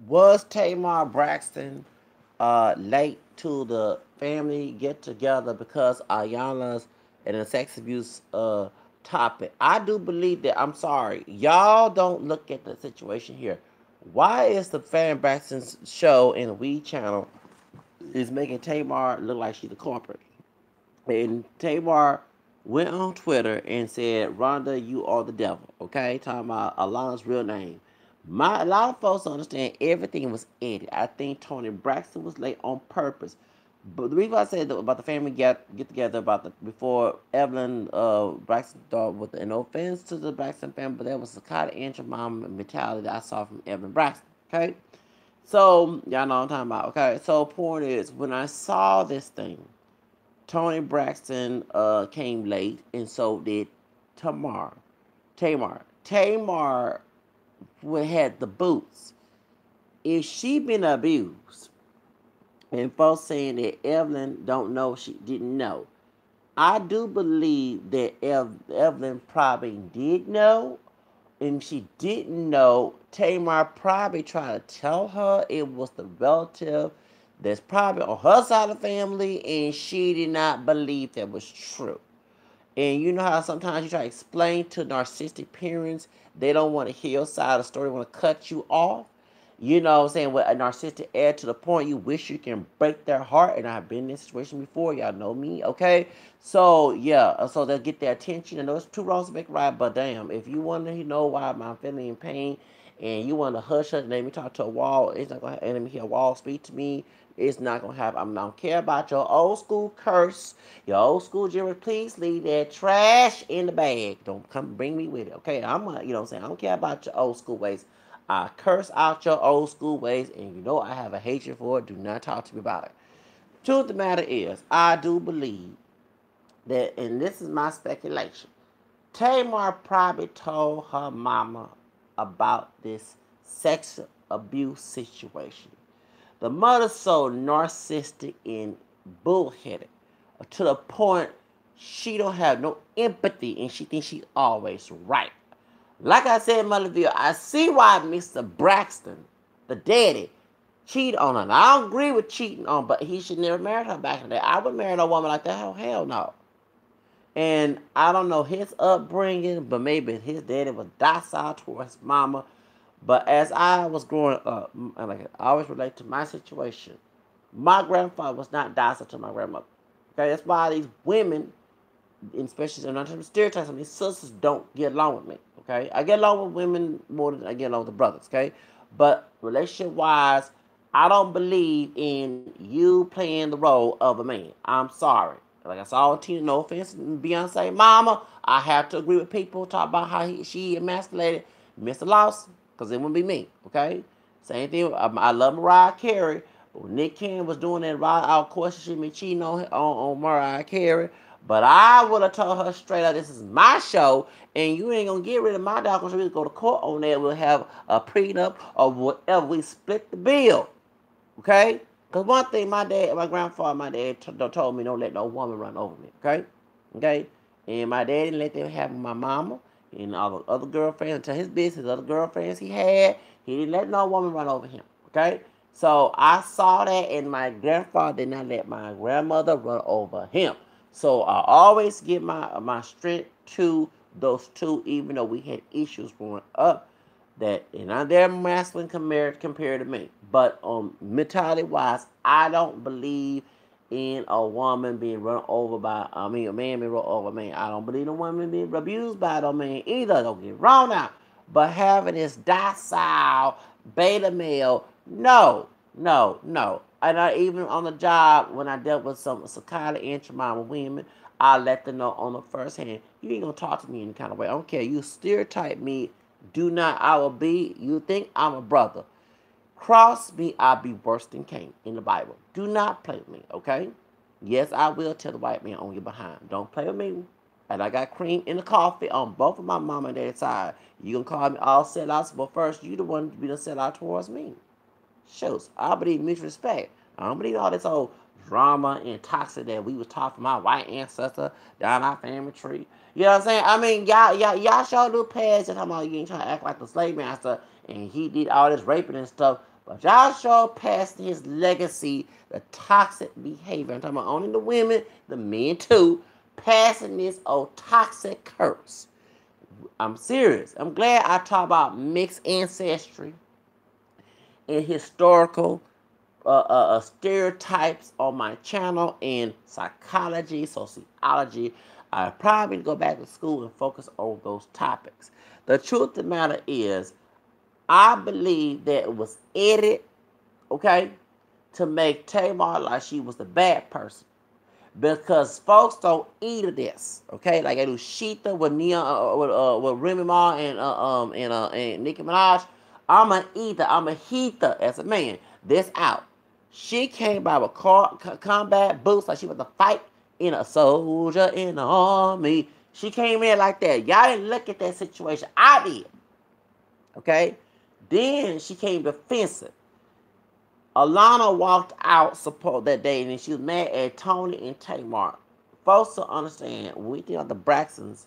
Was Tamar Braxton late to the family get together because Iyanla's and the sex abuse topic? I do believe that. I'm sorry, y'all don't look at the situation here. Why is the Fan Braxton's show in the Weed channel is making Tamar look like she's the culprit? And Tamar went on Twitter and said, "Rhonda, you are the devil." Okay, talking about Alana's real name. A lot of folks don't understand everything was edited. I think Tony Braxton was late on purpose. But the reason I said about the family get together about the before Evelyn Braxton thought with no offense to the Braxton family, but that was the kind of inch mom mentality that I saw from Evelyn Braxton. Okay, so y'all know what I'm talking about. Okay, so point is when I saw this thing, Tony Braxton came late, and so did Tamar. Tamar had the boots. If she been abused, and folks saying that Evelyn don't know, she didn't know. I do believe that Evelyn probably did know, and she didn't know. Tamar probably tried to tell her it was the relative that's probably on her side of the family, and she did not believe that was true. And you know how sometimes you try to explain to narcissistic parents they don't want to hear your side of the story, they want to cut you off. You know what I'm saying? With a narcissistic add to the point you wish you can break their heart. And I've been in this situation before. Y'all know me, okay? So, yeah. So they'll get their attention. I know it's two wrongs to make right, but damn. If you want to know why I'm feeling in pain and you want to hush it and let me talk to a wall, it's not going to let me hear a wall speak to me. It's not going to happen. I don't care about your old school curse, your old school Jerry. Please leave that trash in the bag. Don't come bring me with it, okay? You know what I'm saying? I don't care about your old school ways. I curse out your old school ways, and you know I have a hatred for it. Do not talk to me about it. Truth of the matter is, I do believe that, and this is my speculation, Tamar probably told her mama about this sex abuse situation. The mother's so narcissistic and bullheaded to the point she don't have no empathy and she thinks she's always right. Like I said, Motherville, I see why Mr. Braxton, the daddy, cheated on her. And I don't agree with cheating on, but he should never marry her back in the day. I would marry a woman like that. Hell no. And I don't know his upbringing, but maybe his daddy was docile towards his mama. But as I was growing up, and like I always relate to my situation, my grandfather was not docile to my grandmother. Okay, that's why these women, especially in terms of stereotypes, these sisters don't get along with me. Okay, I get along with women more than I get along with the brothers. Okay, but relationship wise, I don't believe in you playing the role of a man. I'm sorry. Like I saw Tina, no offense, Beyonce, Mama. I have to agree with people talk about how she emasculated Mr. Lawson, because it wouldn't be me. Okay, same thing. I love Mariah Carey. But when Nick Cannon was doing that, of course, she should be cheating on Mariah Carey. But I would have told her straight up, this is my show, and you ain't gonna get rid of my dog because we go to court on that. We'll have a prenup or whatever. We split the bill, okay? Because one thing, my grandfather, my dad told me, don't let no woman run over me, okay? Okay? And my dad didn't let them have my mama and all the other girlfriends until his business, other girlfriends he had. He didn't let no woman run over him, okay? So I saw that, and my grandfather did not let my grandmother run over him. So I always give my strength to those two, even though we had issues growing up. That and I'm they're masculine compared to me, but mentality wise, I don't believe in a woman being run over by. I mean, a man being run over by a man. I don't believe in a woman being abused by a man either. Don't get wrong now, but having this docile beta male, no, no, no. And I even on the job when I dealt with some psychotic intramama women, I let them know on the first hand, you ain't gonna talk to me any kind of way. I don't care. You stereotype me. Do not, I will be, you think I'm a brother. Cross me, I'll be worse than Cain in the Bible. Do not play with me, okay? Yes, I will tell the white man on your behind. Don't play with me. And I got cream in the coffee on both of my mama and dad's side. You can call me all sellouts, but first, you the one to be the sellout towards me. Shows. I believe mutual respect. I don't believe all this old drama and toxic that we was taught from our white ancestor down our family tree. You know what I'm saying? I mean, y'all show little pads and talking about you ain't trying to act like the slave master and he did all this raping and stuff. But y'all sure passed his legacy, the toxic behavior. I'm talking about only the women, the men too, passing this old toxic curse. I'm serious. I'm glad I talk about mixed ancestry and historical stereotypes on my channel in psychology, sociology. I probably go back to school and focus on those topics. The truth of the matter is, I believe that it was edited, okay, to make Tamar like she was the bad person. Because folks don't eat of this, okay? Like I do Sheeta with with Remy Ma and Nicki Minaj. I'm a eater. I'm a heater as a man. This out. She came by with combat boots like she was to fight in a soldier in the army. She came in like that. Y'all didn't look at that situation. I did. Okay? Then she came defensive. Iyanla walked out support that day and she was mad at Tony and Tamar. Folks to understand, when we think of the Braxtons,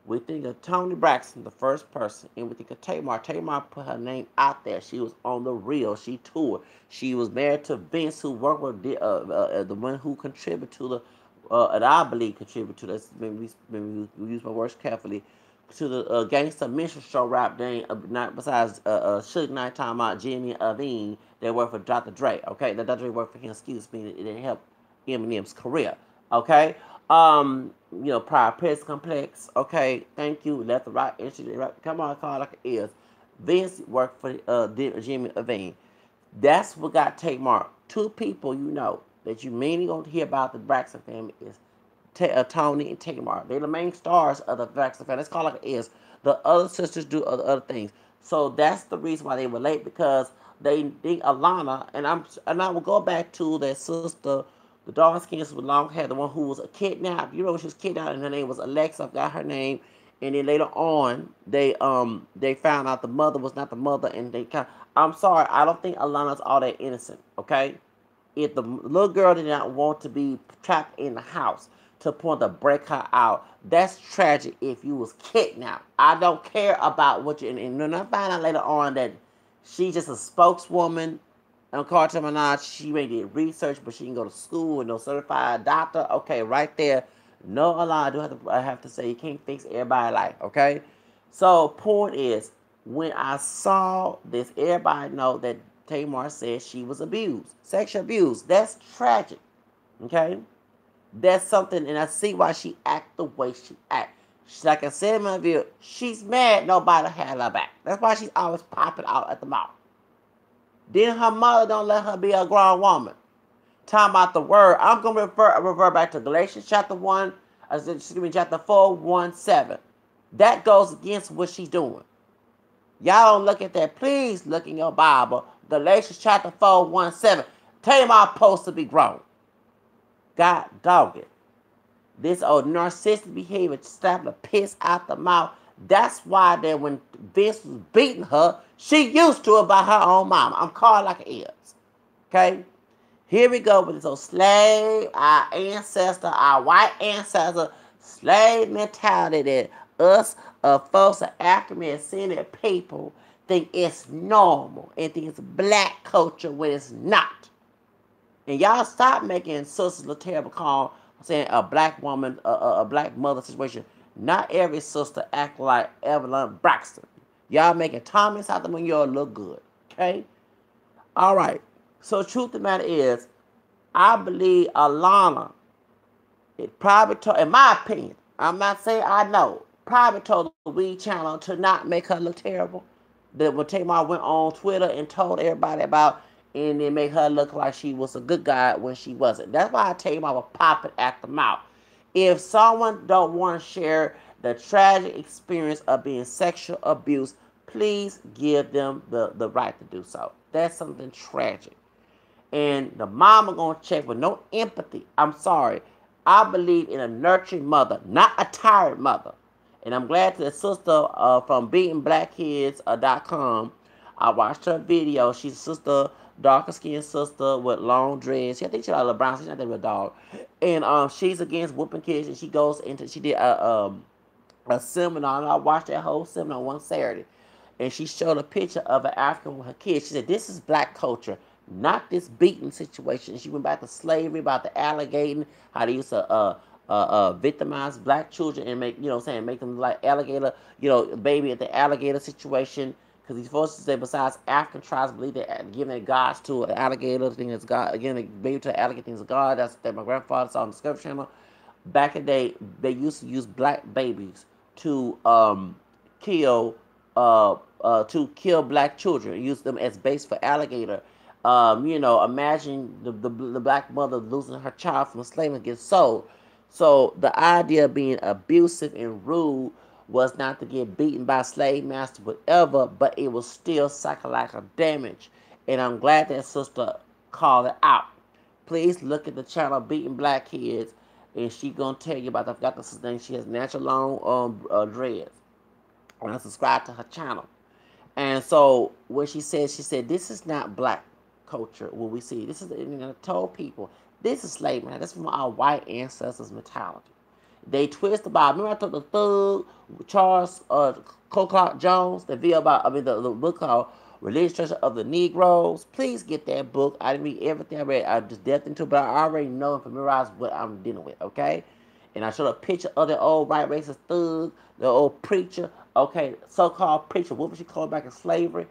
we think of Tony Braxton, the first person, and we think of Tamar. Tamar put her name out there. She was on the reel. She toured. She was married to Vince, who worked with the one who contributed to the, and I believe contributed to this. Maybe we use my words carefully, to the gangster minstrel show rap thing, not besides Suge Knight, Tamar, Jimmy, Avine, that worked for Dr. Dre. Okay, that Dr. Dre worked for him. Excuse me, it didn't help Eminem's career. Okay, prior press complex. Okay, thank you. Left the right, right. Come on, call like it is. Vince worked for Jimmy Avine. That's what got Tamar. Two people that you mainly gonna hear about the Braxton family is Tony and Tamar. They're the main stars of the Braxton family. Let's call it like it is. The other sisters do other things. So that's the reason why they were late, because they think Iyanla, and I will go back to their sister, the dark skin with long hair, the one who was a kidnapped. You know, she was kidnapped, and her name was Alexa. I got her name. And then later on, they found out the mother was not the mother, and I'm sorry, I don't think Iyanla's all that innocent. Okay, if the little girl did not want to be trapped in the house to the point to break her out, that's tragic. If you was kidnapped, I don't care about what you. And then I find out later on that she's just a spokeswoman. And Carter Minaj, she may did research, but she can go to school and no certified doctor. Okay, right there. No, Allah, I have to say, you can't fix everybody's life. Okay, so point is, when I saw this, everybody know that Tamar said she was abused, sexual abuse. That's tragic. Okay, that's something, and I see why she act the way she act. Like I said in my video, she's mad nobody had her back. That's why she's always popping out at the mouth. Then her mother don't let her be a grown woman. Talking about the word. I'm going to refer back to Galatians chapter 1, chapter 4:1-7. That goes against what she's doing. Y'all don't look at that. Please look in your Bible. Galatians chapter 4:1-7. Tamar supposed to be grown. God dog it. This old narcissistic behavior, slapping the piss out the mouth. That's why that when Vince was beating her, she used to it by her own mama. I'm called like it is. Okay? Here we go with this old slave, our ancestor, our white ancestor, slave mentality that us folks are African-American people think it's normal and think it's black culture when it's not. And y'all stop making sisters look terrible, call saying a black woman, a black mother situation. Not every sister act like Evelyn Braxton. Y'all making Thomas out when y'all look good. Okay? All right. So truth of the matter is, I believe Iyanla, it probably told, in my opinion, I'm not saying I know, probably told the Weed Channel to not make her look terrible. That when Tamar went on Twitter and told everybody about, and then make her look like she was a good guy when she wasn't. That's why I Tamar was popping at the mouth. If someone don't want to share the tragic experience of being sexual abused, please give them the right to do so. That's something tragic. And the mama gonna check with no empathy. I'm sorry. I believe in a nurturing mother, not a tired mother. And I'm glad that the sister from beatingblackkids.com, I watched her video. She's a sister, darker skinned sister with long dreads. I think she's like a brown. She's not that real dog. And she's against whooping kids. And she goes into, she did a seminar. And I watched that whole seminar one Saturday. and she showed a picture of an African with her kids. She said, "This is black culture, not this beating situation." She went back to slavery, about the alligating, how they used to victimize black children and make, saying, make them like alligator, baby at the alligator situation. Because these folks say, besides African tribes believe that giving their gods to an alligator thing is God, again, baby to an alligator thing is God. That's that my grandfather saw on the Discovery Channel. Back in the day, they used to use black babies to kill black children, use them as base for alligator. Imagine the black mother losing her child from enslavement, gets sold. So the idea of being abusive and rude was not to get beaten by a slave master, whatever, but it was still psychological damage. And I'm glad that sister called it out. Please look at the channel Beating Black Kids, and she gonna tell you about. I forgot the sister's name. She has natural long dreads, and I subscribe to her channel. And so what she said, this is not black culture. What we see, this is, told people, this is slavery. That's from our white ancestors' mentality. They twist the Bible. Remember I told the thug Charles Clark Jones, the video about, the book called Religious Treasure of the Negroes. Please get that book. I didn't read everything I read. I just delved into it, but I already know and familiarize what I'm dealing with, okay? And I showed a picture of the old white racist thug, the old preacher, okay, so-called preacher. What was she called back in slavery?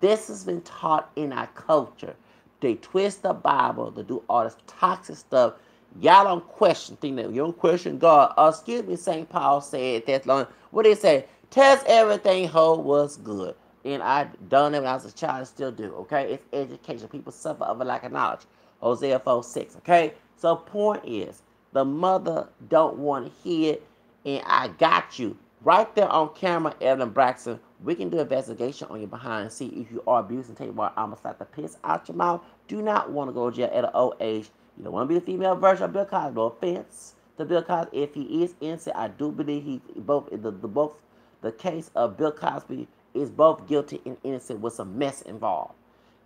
This has been taught in our culture. They twist the Bible to do all this toxic stuff. Y'all don't question, think that you don't question God. Excuse me, St. Paul said that's long. What did he say? Test everything, hold what's good. And I done it when I was a child and still do, okay? It's education. People suffer of a lack of knowledge. Hosea 4:6, okay? So point is, the mother don't want to hear it, and I got you. Right there on camera, Evelyn Braxton, we can do an investigation on your behind and see if you are abusing Tamar. I'm going to slap the piss out your mouth. Do not want to go to jail at an old age. You don't want to be the female version of Bcuz. No offense to Bcuz. If he is innocent, I do believe he both the case of Bill Cosby is both guilty and innocent with some mess involved.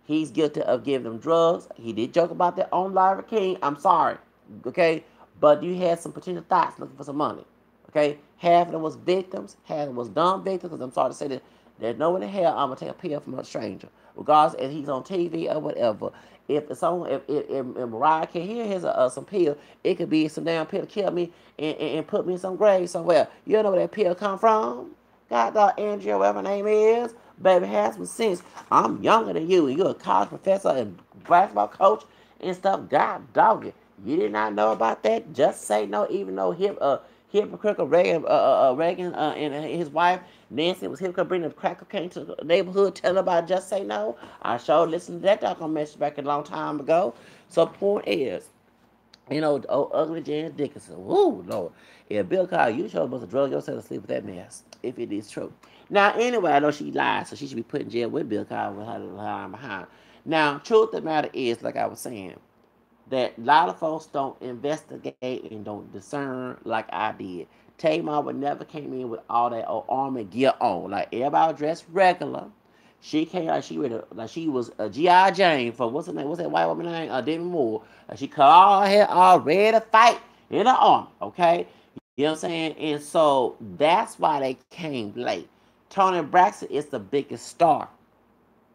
He's guilty of giving them drugs. He did joke about that on Larry King. I'm sorry, okay? But you had some potential thoughts looking for some money, okay? Half of them was victims. Half of them was dumb victims. Because I'm sorry to say that there's no way in hell I'm going to take a pill from a stranger. Regardless if he's on TV or whatever. If Mariah can hear his some pill, it could be some damn pill to kill me and put me in some grave somewhere. You don't know where that pill come from? God dog Andrea, whatever her name is. Baby, has some sense. I'm younger than you, and you're a college professor and basketball coach and stuff. God dog it. You did not know about that? Just say no, even though hypocritical Reagan and his wife Nancy was hypocritical, bringing the crack cocaine to the neighborhood, telling about just say no. I sure listened to that doggone message back a long time ago. So point is, the old ugly Jan Dickinson. Woo, Lord. If Bill Cosby, you sure must have drug yourself to sleep with that mess, if it is true. Now, anyway, I know she lied, so she should be put in jail with Bill Cosby with her behind. Now, truth of the matter is, like I was saying, that a lot of folks don't investigate and don't discern like I did. Tamar would never came in with all that old army gear on. Like everybody dressed regular. She came like she was a G.I. Jane for what's her name? What's that white woman name? Demi Moore. She cut all her hair all ready to fight in the army. Okay, you know what I'm saying? And so that's why they came late. Toni Braxton is the biggest star.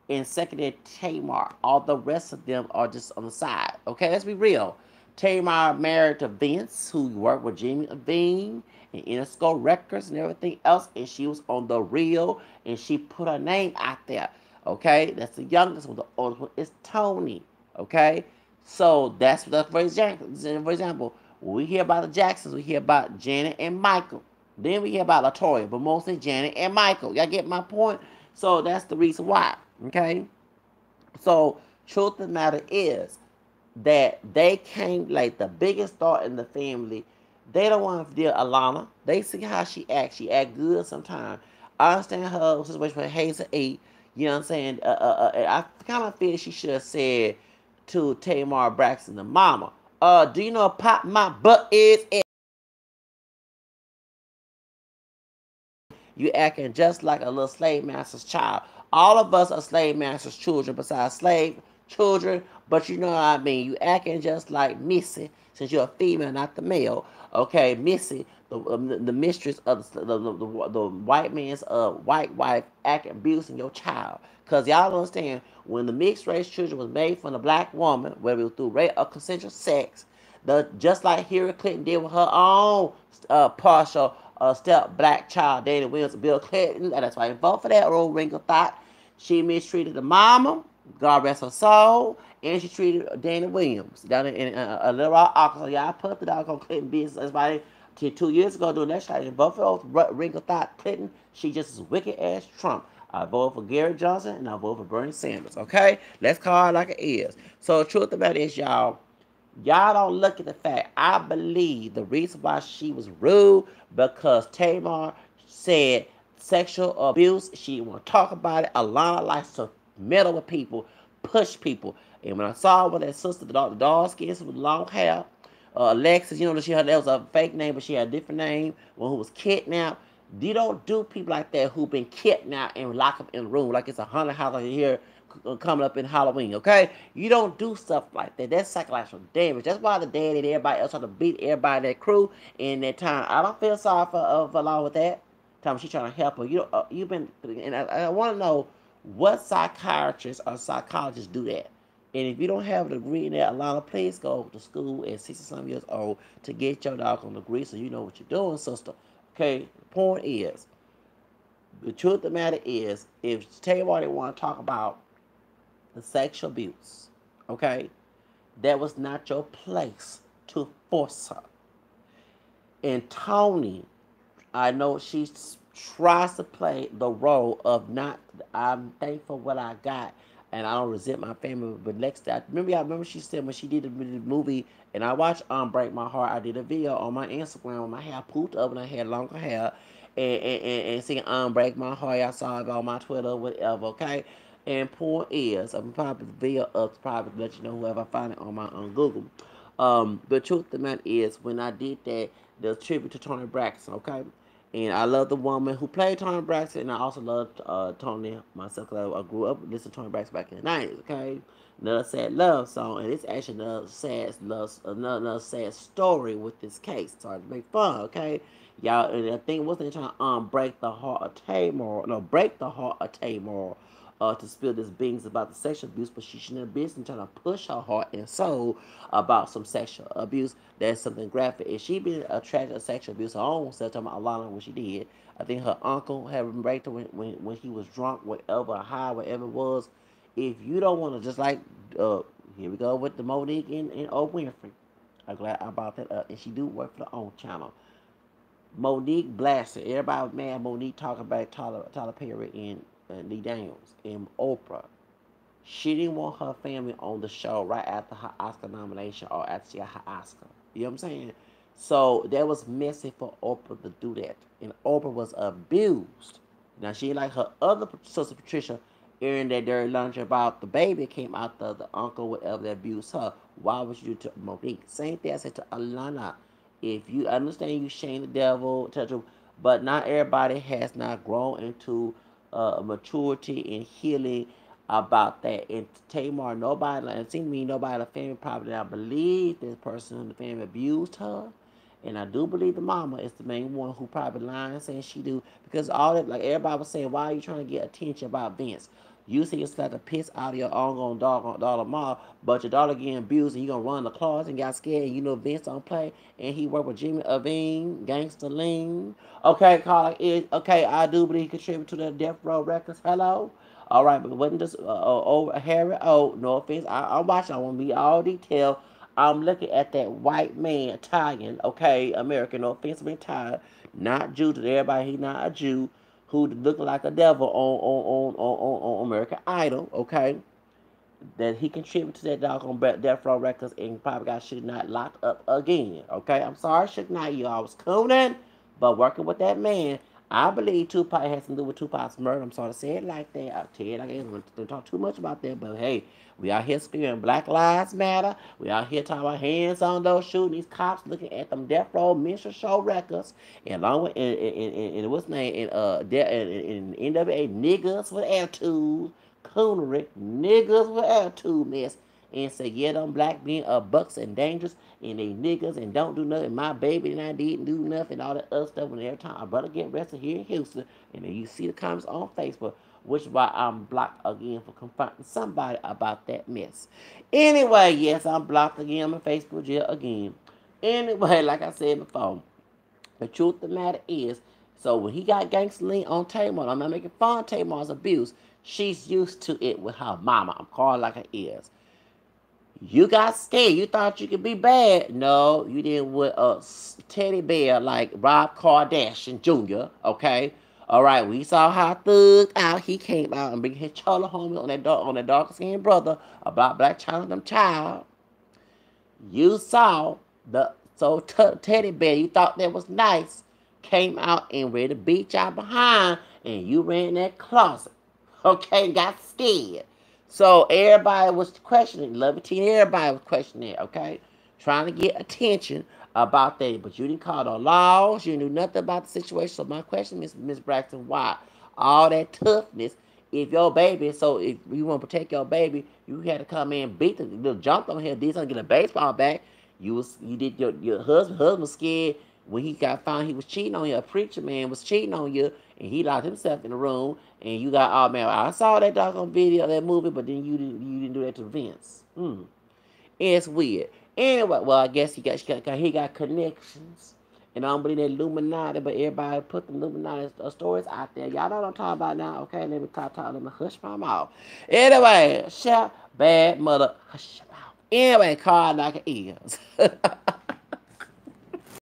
And secondary Tamar. All the rest of them are just on the side. Okay, let's be real. Tamar married to Vince, who worked with Jimmy Iovine and Interscope Records and everything else, and she was on the real, and she put her name out there. Okay, that's the youngest one. The oldest one is Toni. Okay, so that's for example, when we hear about the Jacksons, we hear about Janet and Michael. Then we hear about LaToya, but mostly Janet and Michael. Y'all get my point? So that's the reason why. Okay, so truth of the matter is that they came like the biggest star in the family. They don't want to deal Iyanla. They see how she acts. She act good sometimes. I understand her situation with Hazel E. You know what I'm saying? I kind of feel she should have said to Tamar Braxton, the mama, do you know pop my butt is? You acting just like a little slave master's child. All of us are slave master's children besides slave children, but you know what I mean. You acting just like Missy, since you're a female, not the male. Okay, Missy, the mistress of the white man's white wife acting abusing your child. Cause y'all understand when the mixed race children was made from the black woman, whether it was through rape or consensual sex, the just like Hillary Clinton did with her own partial step black child, Danny Williams, Bill Clinton, and that's why I vote for that. Old wrinkle thought she mistreated the mama, God rest her soul, and she treated Danny Williams down in Little Rock, Arkansas. Y'all put the dog on Clinton business. That's why 2 years ago doing that shit. And both of those wrinkle thought Clinton, she just as wicked as Trump. I vote for Gary Johnson and I vote for Bernie Sanders. Okay, let's call it like it is. So the truth about it is, y'all don't look at the fact. I believe the reason why she was rude because Tamar said sexual abuse. She didn't want to talk about it. Alana likes to meddle with people, push people. And when I saw when that sister, the dog skins with long hair, Alexis, she had that was a fake name, but she had a different name. One who was kidnapped. You don't do people like that who been kidnapped and locked up in a room like it's a haunted house here coming up in Halloween, okay? You don't do stuff like that. That's psychological damage. That's why the daddy and everybody else trying to beat everybody in that crew in that time. I don't feel sorry for along with that. Time she's trying to help her. You've been, and I want to know what psychiatrists or psychologists do that. And if you don't have a degree in that, Alana, please go to school at 60-some years old to get your doggone degree so you know what you're doing, sister. Okay, the point is, the truth of the matter is, if Tamar didn't want to talk about the sexual abuse, okay, that was not your place to force her. And Tony, I know she tries to play the role of not, I'm thankful for what I got and I don't resent my family. But next day, I remember she said when she did the movie and I watched Break My Heart, I did a video on my Instagram with my hair pooped up and I had longer hair and singing Break My Heart. I saw it on my Twitter, whatever, okay? And point is, I'm probably the video up, probably let you know whoever I find it on my Google. The truth of the matter is, when I did that, the tribute to Tony Braxton, okay? And I love the woman who played Tony Braxton, and I also loved Tony myself because I grew up listening to Tony Braxton back in the 90s, okay? Another sad love song, and it's actually another sad story with this case. Sorry to make fun, okay? Y'all, and I think wasn't trying to break the heart of Tamar, no, break the heart of Tamar, to spill this beans about the sexual abuse, but she shouldn't have been trying to push her heart and soul about some sexual abuse. That's something graphic. If she been attracted to sexual abuse, her own self, talking about Alana, what she did, I think her uncle had raped her when he was drunk, whatever, high, whatever it was. If you don't want to, just like, here we go with the Monique and Oprah Winfrey. I'm glad I brought that up. And she do work for the own channel. Monique blasted. Everybody was mad Monique talking about Tyler Perry and Lee Daniels and Oprah. She didn't want her family on the show right after her Oscar nomination or after she got her Oscar. You know what I'm saying? So that was messy for Oprah to do that. And Oprah was abused. Now she like her other sister Patricia airing that dirty lunch about the baby came out the uncle whatever that abused her. Why would you do to Monique? Same thing I said to Iyanla. If you understand you shame the devil, but not everybody has not grown into maturity and healing about that. And Tamar, nobody, it seems to me nobody in the family probably, I believe this person in the family abused her. And I do believe the mama is the main one who probably lying saying she do. Because all that, like everybody was saying, why are you trying to get attention about Vince? You see it's like a piss out of your own daughter mom, but your daughter getting abused and you gonna run the closet and got scared and you know Vince don't play and he worked with Jimmy Iovine, Gangsta Lean. Okay, Carla, okay, I do believe he contributed to the Death Row Records. Hello? All right, but it wasn't just Harry. Oh, no offense. I'm watching. I want to be all detailed. I'm looking at that white man, Italian, okay, American, no offense, I'm Italian, not Jew to everybody, he not a Jew, who looked like a devil on American Idol, okay, that he contributed to that dog on Death Row Records and probably got Suge Knight locked up again, okay, I'm sorry, Suge Knight, you always cooning, but working with that man, I believe Tupac has something to do with Tupac's murder. I'm sorry to say it like that. I'll tell you like that. I don't talk too much about that, but hey, we out here screaming Black Lives Matter. We out here talking about hands on those shooting these cops looking at them Death Row Minstrel Show records and along with and what's name in NWA niggas with attitude, coonery, niggas with attitude mess. and say, yeah, them black men are bucks and dangerous and they niggas and don't do nothing. My baby and I didn't do nothing, all that other stuff. And every time our brother get arrested here in Houston, and then you see the comments on Facebook, which is why I'm blocked again for confronting somebody about that mess. Anyway, yes, I'm blocked again. I'm in Facebook jail again. Anyway, like I said before, the truth of the matter is, so when he got gangster lean on Tamar, I'm not making fun of Tamar's abuse. She's used to it with her mama. I'm calling like it is. You got scared. You thought you could be bad. No, you didn't with a teddy bear like Rob Kardashian Jr., okay? All right, we saw how thugged out he came out and bring his cholo homie on that dark skinned brother about Black China them child. You saw the teddy bear you thought that was nice came out and ready to beat y'all behind, and you ran in that closet, okay, got scared. So everybody was questioning, Love Teen, everybody was questioning it, okay, trying to get attention about that, but you didn't call no laws, you knew nothing about the situation. So my question is, Miss Braxton, why all that toughness? If your baby, so if you want to protect your baby, you had to come in and beat the little jump on here, did something, get a baseball bat. You did your husband was scared when he got found he was cheating on you. A preacher man was cheating on you, and he locked himself in the room. And you got, oh man, I saw that doggone video, that movie, but then you didn't do that to Vince. It's weird. Anyway, well, I guess he got connections. And I don't believe that Illuminati, but everybody put the Illuminati stories out there. Y'all know what I'm talking about now, okay? Let me let me hush my mouth. Anyway, shout bad mother, hush your mouth. Anyway, car knocker ears.